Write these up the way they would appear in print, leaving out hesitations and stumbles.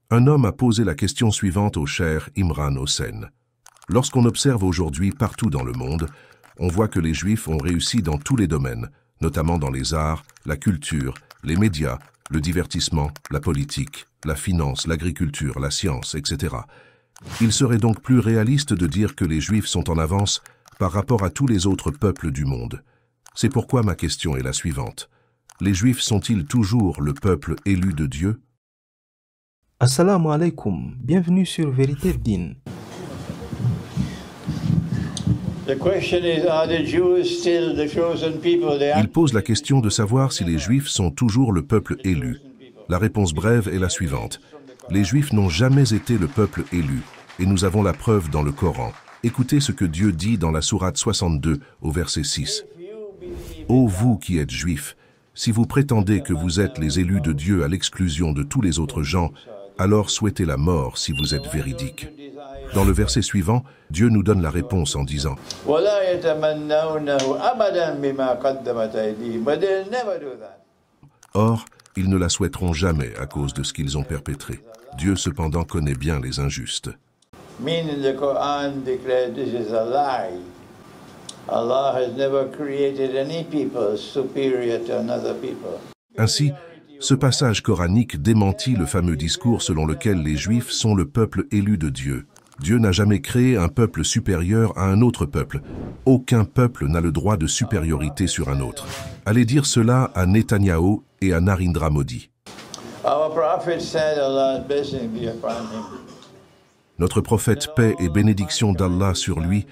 Un homme a posé la question suivante au cheikh Imran Hossein. Lorsqu'on observe aujourd'hui partout dans le monde, on voit que les Juifs ont réussi dans tous les domaines, notamment dans les arts, la culture, les médias, le divertissement, la politique, la finance, l'agriculture, la science, etc. Il serait donc plus réaliste de dire que les Juifs sont en avance par rapport à tous les autres peuples du monde. C'est pourquoi ma question est la suivante. Les Juifs sont-ils toujours le peuple élu de Dieu? Assalamu alaikum, bienvenue sur Vérité Din. Il pose la question de savoir si les Juifs sont toujours le peuple élu. La réponse brève est la suivante. Les Juifs n'ont jamais été le peuple élu, et nous avons la preuve dans le Coran. Écoutez ce que Dieu dit dans la sourate 62, au verset 6. « Ô vous qui êtes Juifs, si vous prétendez que vous êtes les élus de Dieu à l'exclusion de tous les autres gens, alors souhaitez la mort si vous êtes véridiques. » Dans le verset suivant, Dieu nous donne la réponse en disant « Or, ils ne la souhaiteront jamais à cause de ce qu'ils ont perpétré. Dieu cependant connaît bien les injustes. » Ainsi, ce passage coranique démentit le fameux discours selon lequel les Juifs sont le peuple élu de Dieu. Dieu n'a jamais créé un peuple supérieur à un autre peuple. Aucun peuple n'a le droit de supériorité sur un autre. Allez dire cela à Netanyahou et à Narendra Modi. Notre prophète, paix et bénédiction d'Allah sur lui,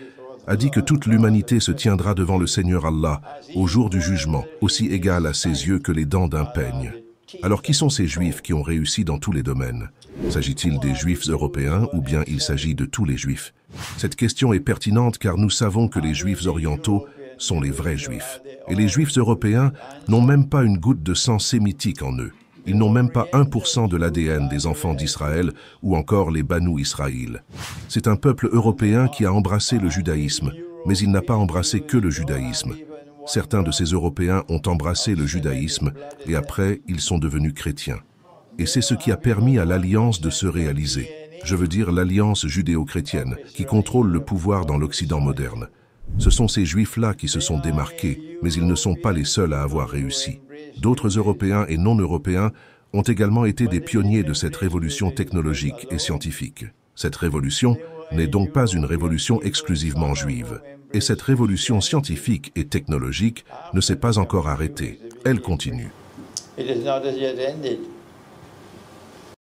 a dit que toute l'humanité se tiendra devant le Seigneur Allah au jour du jugement, aussi égal à ses yeux que les dents d'un peigne. Alors qui sont ces Juifs qui ont réussi dans tous les domaines? S'agit-il des Juifs européens ou bien il s'agit de tous les Juifs? Cette question est pertinente car nous savons que les Juifs orientaux sont les vrais Juifs. Et les Juifs européens n'ont même pas une goutte de sang sémitique en eux. Ils n'ont même pas 1% de l'ADN des enfants d'Israël ou encore les Banu Israël. C'est un peuple européen qui a embrassé le judaïsme, mais il n'a pas embrassé que le judaïsme. Certains de ces Européens ont embrassé le judaïsme et après, ils sont devenus chrétiens. Et c'est ce qui a permis à l'alliance de se réaliser. Je veux dire l'alliance judéo-chrétienne qui contrôle le pouvoir dans l'Occident moderne. Ce sont ces Juifs-là qui se sont démarqués, mais ils ne sont pas les seuls à avoir réussi. D'autres Européens et non-Européens ont également été des pionniers de cette révolution technologique et scientifique. Cette révolution n'est donc pas une révolution exclusivement juive. Et cette révolution scientifique et technologique ne s'est pas encore arrêtée. Elle continue.